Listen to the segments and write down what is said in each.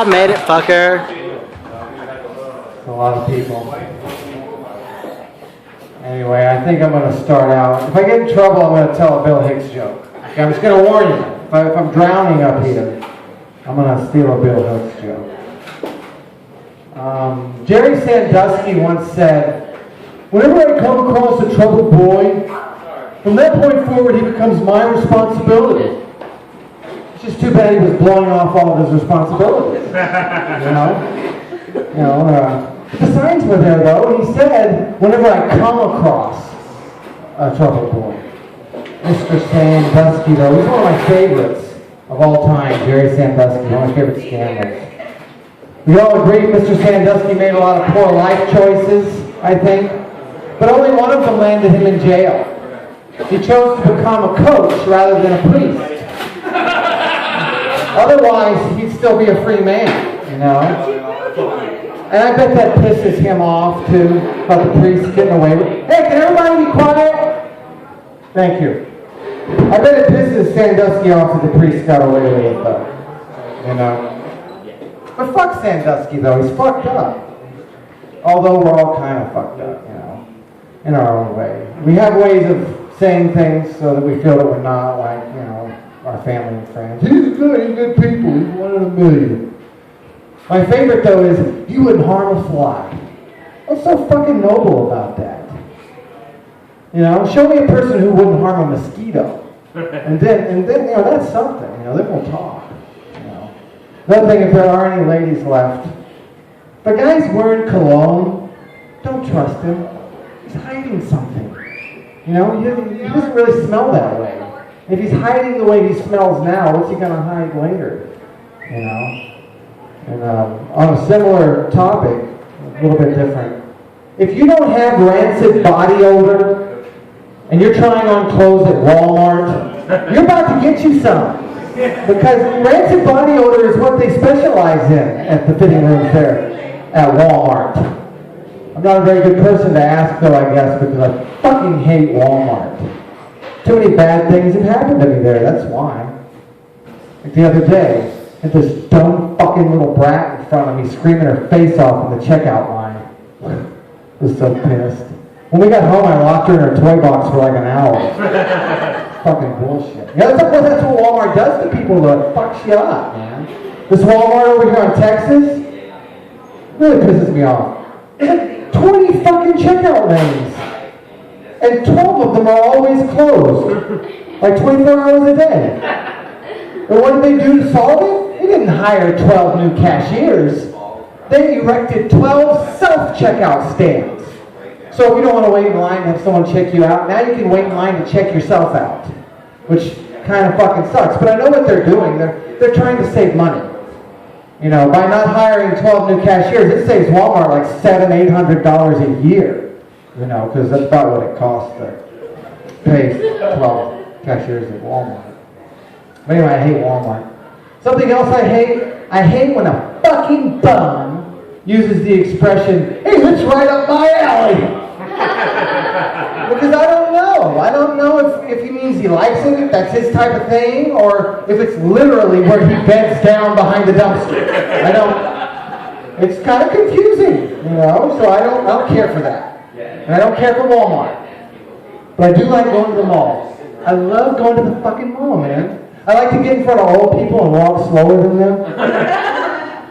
I made it, fucker. A lot of people. Anyway, I think I'm going to start out. If I get in trouble, I'm going to tell a Bill Hicks joke. Okay, I'm just going to warn you. If I'm drowning up here, I'm going to steal a Bill Hicks joke. Jerry Sandusky once said, "Whenever I come across a troubled boy, from that point forward, he becomes my responsibility." It's just too bad he was blowing off all of his responsibilities. The signs were there, though, and he said, "Whenever I come across a troubled boy." Mr. Sandusky, though, he's one of my favorites of all time, Jerry Sandusky, one of my favorite scandals. We all agree Mr. Sandusky made a lot of poor life choices, I think, but only one of them landed him in jail. He chose to become a coach rather than a priest. Otherwise, he'd still be a free man, you know? And I bet that pisses him off, too, about the priest getting away with it. Hey, can everybody be quiet? Thank you. I bet it pisses Sandusky off that the priest got away with it, though. You know? But fuck Sandusky, though. He's fucked up. Although we're all kind of fucked up, you know, in our own way. We have ways of saying things so that we feel that we're not, like, you know, our family and friends. He's good people. He's one in a million. My favorite, though, is he wouldn't harm a fly. What's so fucking noble about that? You know, show me a person who wouldn't harm a mosquito. And then, you know, that's something. You know, then we'll talk. Another thing, if there are any ladies left, if a guy's wearing cologne, don't trust him. He's hiding something. You know, he doesn't really smell that way. If he's hiding the way he smells now, what's he going to hide later? You know? And on a similar topic, a little bit different. If you don't have rancid body odor, and you're trying on clothes at Walmart, you're about to get you some. Because rancid body odor is what they specialize in at the fitting rooms there at Walmart. I'm not a very good person to ask, though, I guess, because I fucking hate Walmart. Too many bad things have happened to me there, that's why. Like the other day, I had this dumb fucking little brat in front of me screaming her face off in the checkout line. I was so pissed. When we got home, I locked her in her toy box for like an hour. Fucking bullshit. Yeah, that's what Walmart does to people that fucks you up, man. This Walmart over here in Texas really pisses me off. There's like 20 fucking checkout lanes. And 12 of them are always closed. Like 24 hours a day. And what did they do to solve it? They didn't hire 12 new cashiers. They erected 12 self-checkout stands. So if you don't want to wait in line and have someone check you out, now you can wait in line to check yourself out, which kind of fucking sucks. But I know what they're doing. They're trying to save money. You know, by not hiring 12 new cashiers, it saves Walmart like $700-800 a year. You know, because that's about what it costs to pay 12 cashiers at Walmart. But anyway, I hate Walmart. Something else I hate when a fucking bum uses the expression, "Hey, that's right up my alley." Because I don't know if he means he likes it, if that's his type of thing, or if it's literally where he beds down behind the dumpster. It's kind of confusing, you know, so I don't care for that. And I don't care for Walmart. But I do like going to the mall. I love going to the fucking mall, man. I like to get in front of old people and walk slower than them.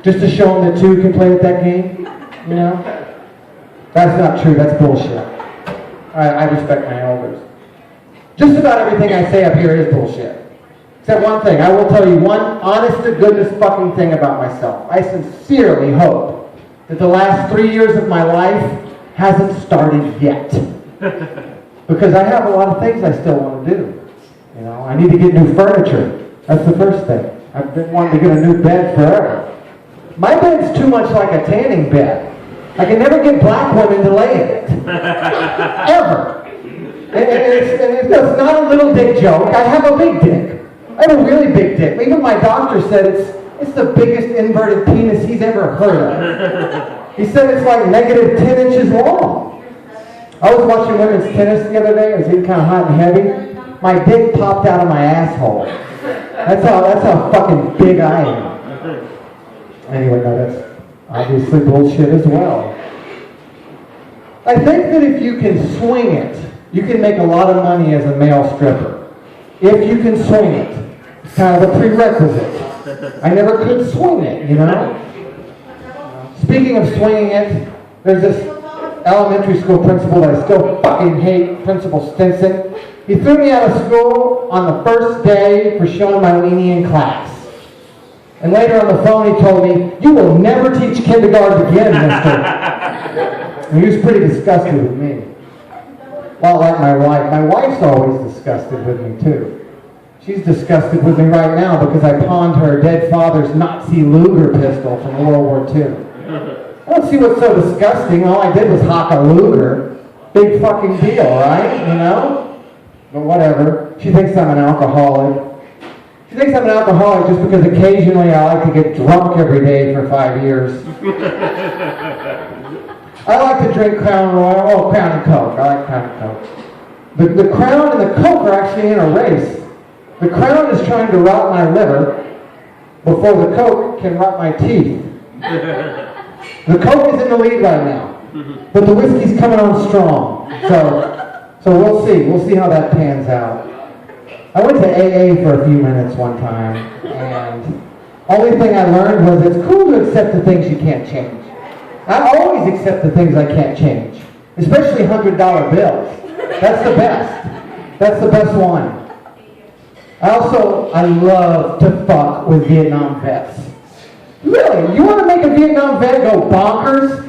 Just to show them that two can play at that game, you know? That's not true, that's bullshit. I respect my elders. Just about everything I say up here is bullshit. Except one thing, I will tell you one honest-to-goodness fucking thing about myself. I sincerely hope that the last 3 years of my life hasn't started yet. Because I have a lot of things I still want to do. You know, I need to get new furniture. That's the first thing. I've been wanting to get a new bed forever. My bed's too much like a tanning bed. I can never get black women to lay in it. Ever. And it's not a little dick joke. I have a big dick. I have a really big dick. Even my doctor said it's the biggest inverted penis he's ever heard of. He said it's like negative 10 inches long. I was watching women's tennis the other day. It was getting kind of hot and heavy. My dick popped out of my asshole. That's how fucking big I am. Anyway, no, that's obviously bullshit as well. I think that if you can swing it, you can make a lot of money as a male stripper. If you can swing it. It's kind of a prerequisite. I never could swing it, you know? Speaking of swinging it, there's this elementary school principal that I still fucking hate, Principal Stinson. He threw me out of school on the first day for showing my weenie in class. And later on the phone he told me, "You will never teach kindergarten again, mister." And he was pretty disgusted with me. Well, like my wife. My wife's always disgusted with me too. She's disgusted with me right now because I pawned her dead father's Nazi Luger pistol from World War II. I don't see what's so disgusting. All I did was hawk a Luger. Big fucking deal, right? You know? But whatever. She thinks I'm an alcoholic. She thinks I'm an alcoholic just because occasionally I like to get drunk every day for 5 years. I like to drink Crown Royal. Oh, Crown and Coke. I like Crown and Coke. The Crown and the Coke are actually in a race. The Crown is trying to rot my liver before the Coke can rot my teeth. The Coke is in the lead right now, but the whiskey's coming on strong. So we'll see. We'll see how that pans out. I went to AA for a few minutes one time, and only thing I learned was it's cool to accept the things you can't change. I always accept the things I can't change, especially $100 bills. That's the best. That's the best one. I love to fuck with Vietnam vets. Really, you want to make a Vietnam vet go bonkers?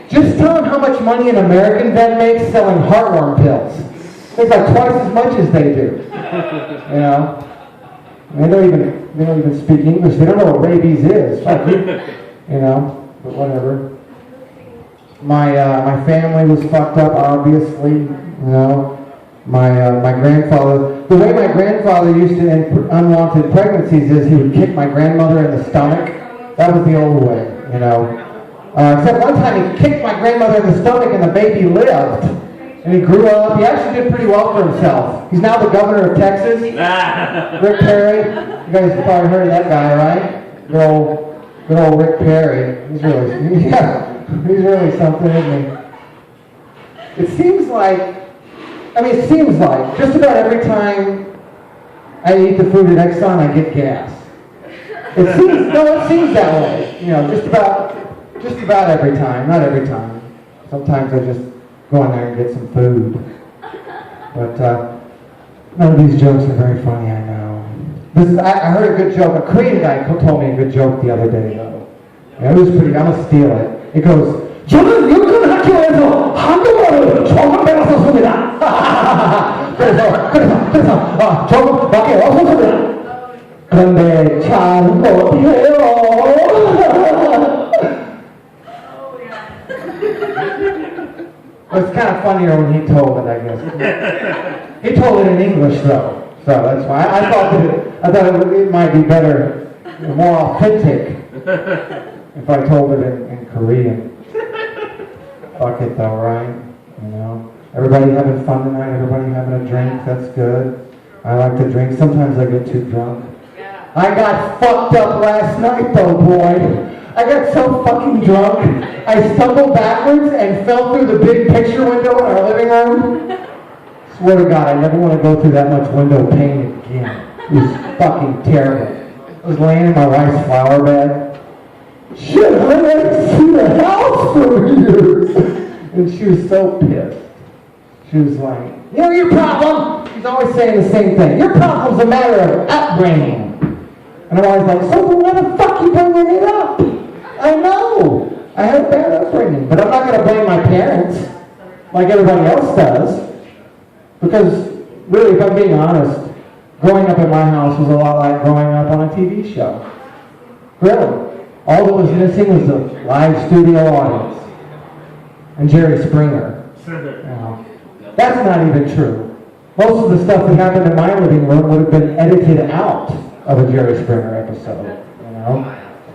Just tell him how much money an American vet makes selling heartworm pills. It's like twice as much as they do. You know? They don't even speak English. They don't know what rabies is. Fuck you. You know? But whatever. My family was fucked up, obviously. You know? My grandfather, the way my grandfather used to end unwanted pregnancies is he would kick my grandmother in the stomach. That was the old way, you know. Except one time he kicked my grandmother in the stomach and the baby lived. And he grew up. He actually did pretty well for himself. He's now the governor of Texas. Rick Perry. You guys have probably heard of that guy, right? Good old Rick Perry. He's really something, isn't he? It seems like just about every time I eat the food at Exxon, I get gas. It seems that way. You know, just about every time. Not every time. Sometimes I just go in there and get some food. But none of these jokes are very funny, I know. I heard a good joke. A Korean guy told me a good joke the other day, though. Yeah, it was pretty. I'm gonna steal it. It goes, "저는 육군 학교에서 한국어를 조금 배웠었습니다." 그래서 조금밖에 없었습니다. 그런데 잘 못해요. It's kind of funnier when he told it, I guess. He told it in English, though, so that's why I thought it might be better, more authentic, if I told it in Korean. Fuck it, though, right? You know, everybody having fun tonight. Everybody having a drink. That's good. I like to drink. Sometimes I get too drunk. I got fucked up last night, though, boy. I got so fucking drunk, I stumbled backwards and fell through the big picture window in our living room. Swear to God, I never want to go through that much window pane again. It was fucking terrible. I was laying in my wife's flower bed. Shit, I haven't seen the house for years. And she was so pissed. She was like, "You know your problem?" She's always saying the same thing. "Your problem's a matter of upbringing." And I'm always like, "So why the fuck you bringing it up?" I know. I had a bad upbringing. But I'm not going to blame my parents like everybody else does. Because, really, if I'm being honest, growing up in my house was a lot like growing up on a TV show. Really. All that was missing was a live studio audience. And Jerry Springer. You know, that's not even true. Most of the stuff that happened in my living room would have been edited out of a Jerry Springer episode. You know?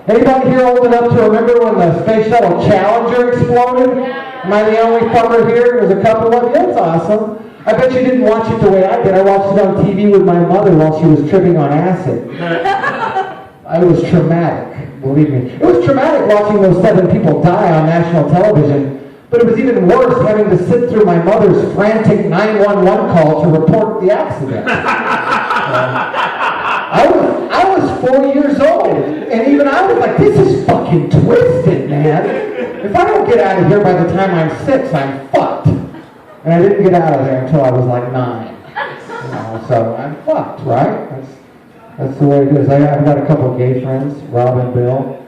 Anybody here old enough to remember when the Space Shuttle Challenger exploded? Am I the only fucker here? There's a couple of you. That's awesome. I bet you didn't watch it the way I did. I watched it on TV with my mother while she was tripping on acid. I It was traumatic, believe me. It was traumatic watching those 7 people die on national television, but it was even worse having to sit through my mother's frantic 911 call to report the accident. I was 4 years old, and even I was like, this is fucking twisted, man. If I don't get out of here by the time I'm 6, I'm fucked. And I didn't get out of there until I was like 9. So I'm fucked, right? That's the way it is. I've got a couple of gay friends, Rob and Bill.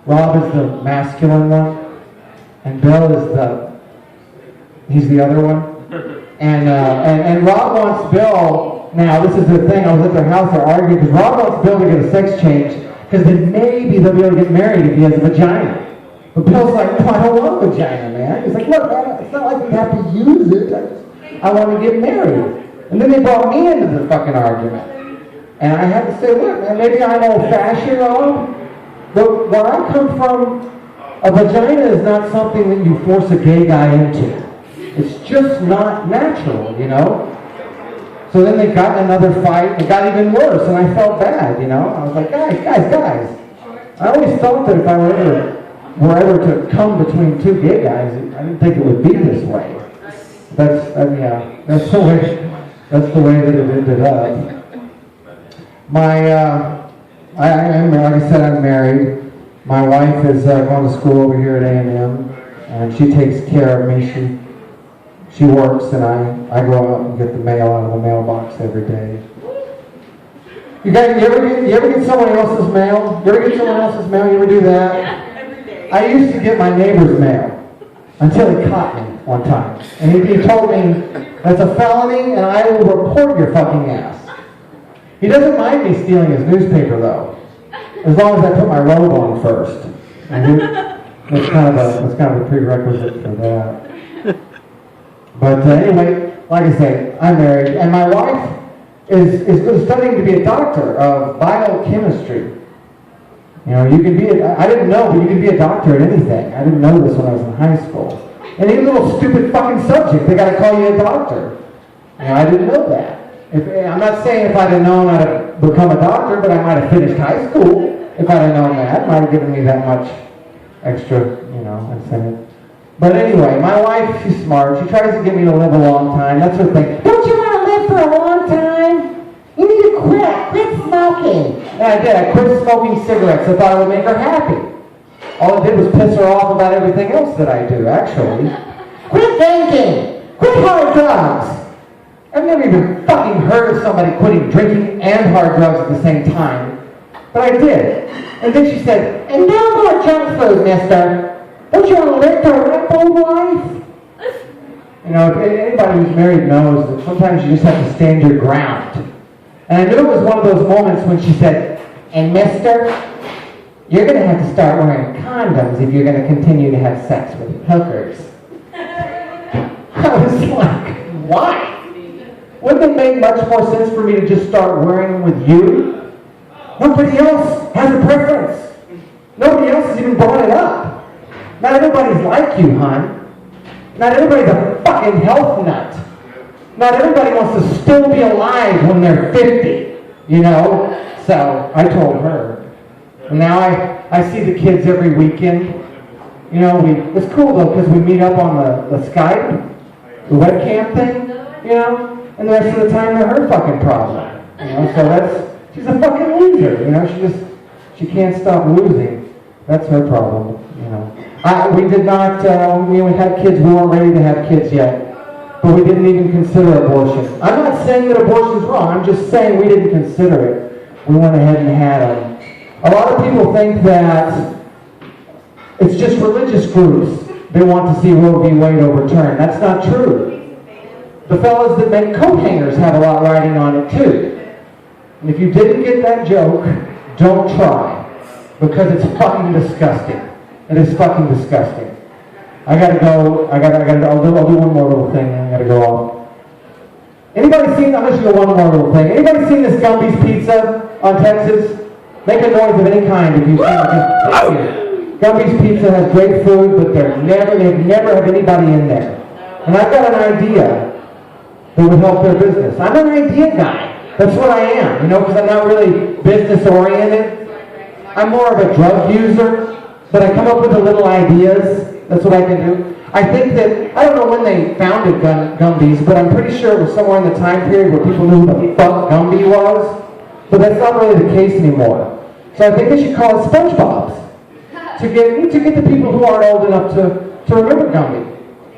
Rob is the masculine one, and Bill is he's the other one. And Rob wants Bill, now this is the thing, I was at their house, they're arguing, because Rob wants Bill to get a sex change, because then maybe they'll be able to get married if he has a vagina. But Bill's like, no, I don't want a vagina, man. He's like, look, it's not like we have to use it, I want to get married. And then they brought me into the fucking argument. And I had to say, look, man, maybe I'm old-fashioned, Rob, but where I come from, a vagina is not something that you force a gay guy into. It's just not natural, you know? So then they got in another fight, it got even worse, and I felt bad, you know? I was like, guys. I always thought that if I were ever to come between 2 gay guys, I didn't think it would be this way. That's the way that it ended up. Like I said, I'm married. My wife is going to school over here at A&M, and she takes care of me. She works, and I go out and get the mail out of the mailbox every day. You ever get someone else's mail? You ever get someone else's mail? You ever do that? Yeah, every day. I used to get my neighbor's mail until he caught me one time, and he told me that's a felony, and I will report your fucking ass. He doesn't mind me stealing his newspaper, though, as long as I put my robe on first. And that's kind of a prerequisite for that. But anyway, like I say, I'm married, and my wife is studying to be a doctor of biochemistry. You know, you can be I didn't know, but you can be a doctor at anything. I didn't know this when I was in high school. Any little stupid fucking subject, they got to call you a doctor. You know, I didn't know that. I'm not saying if I'd have known how to become a doctor, but I might have finished high school if I'd have known that. It might have given me that much extra, incentive. But anyway, my wife, she's smart. She tries to get me to live a long time. That's her thing. Don't you want to live for a long time? You need to quit smoking. And I did. I quit smoking cigarettes. I thought it would make her happy. All it did was piss her off about everything else that I do, actually. Quit drinking. Quit hard drugs. I've never even fucking heard of somebody quitting drinking and hard drugs at the same time. But I did. And then she said, and no more junk food, mister. Don't you want to live the rap old life? You know, if anybody who's married knows that sometimes you just have to stand your ground. And I knew it was one of those moments when she said, and mister, you're going to have to start wearing condoms if you're going to continue to have sex with hookers. I was like, why? Wouldn't it make much more sense for me to just start wearing them with you? Nobody else has a preference. Nobody else has even brought it up. Not everybody's like you, hon. Not everybody's a fucking health nut. Not everybody wants to still be alive when they're 50, you know? So I told her. And now I see the kids every weekend. You know, it's cool though, because we meet up on the Skype, the webcam thing, you know? And the rest of the time they're her fucking problem. You know, so she's a fucking loser, you know? She can't stop losing. That's her problem, you know. We did not, we had kids, we weren't ready to have kids yet. But we didn't even consider abortion. I'm not saying that abortion's wrong, I'm just saying we didn't consider it. We went ahead and had them. A lot of people think that it's just religious groups they want to see Roe v. Wade overturned. That's not true. The fellas that make coat hangers have a lot riding on it too. And if you didn't get that joke, don't try. Because it's fucking disgusting. It is fucking disgusting. I gotta go. I'll do one more little thing and I gotta go off. Anybody seen, I'm just gonna do one more little thing. Anybody seen this Gumby's Pizza on Texas? Make a noise of any kind if you've seen it. Gumby's Pizza has great food, but they've never had anybody in there. And I've got an idea that would help their business. I'm an idea guy. That's what I am, you know, because I'm not really business oriented. I'm more of a drug user, but I come up with the little ideas. That's what I can do. I think that, I don't know when they founded Gumby's, but I'm pretty sure it was somewhere in the time period where people knew who the fuck Gumby was. But that's not really the case anymore. So I think they should call it SpongeBob's to get the people who aren't old enough to remember Gumby.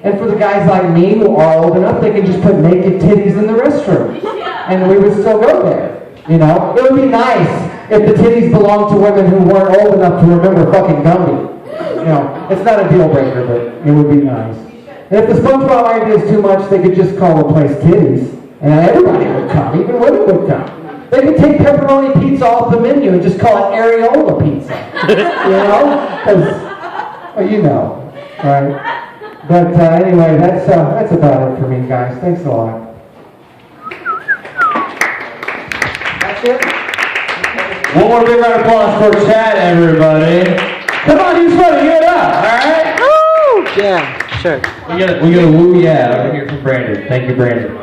And for the guys like me who are old enough, they can just put naked titties in the restroom. And we would still go there. You know? It would be nice if the titties belonged to women who weren't old enough to remember fucking Gumby. You know, it's not a deal breaker, but it would be nice. And if the SpongeBob idea is too much, they could just call the place Titties, and everybody would come, even women would come. They could take pepperoni pizza off the menu and just call it areola pizza. You know? Because, well, you know, right? But anyway, that's about it for me, guys. Thanks a lot. That's it? One more big round of applause for Chad, everybody. Come on, you just want to get up, all right? Woo! Yeah, sure. We got a woo yeah right here from Brandon. Thank you, Brandon.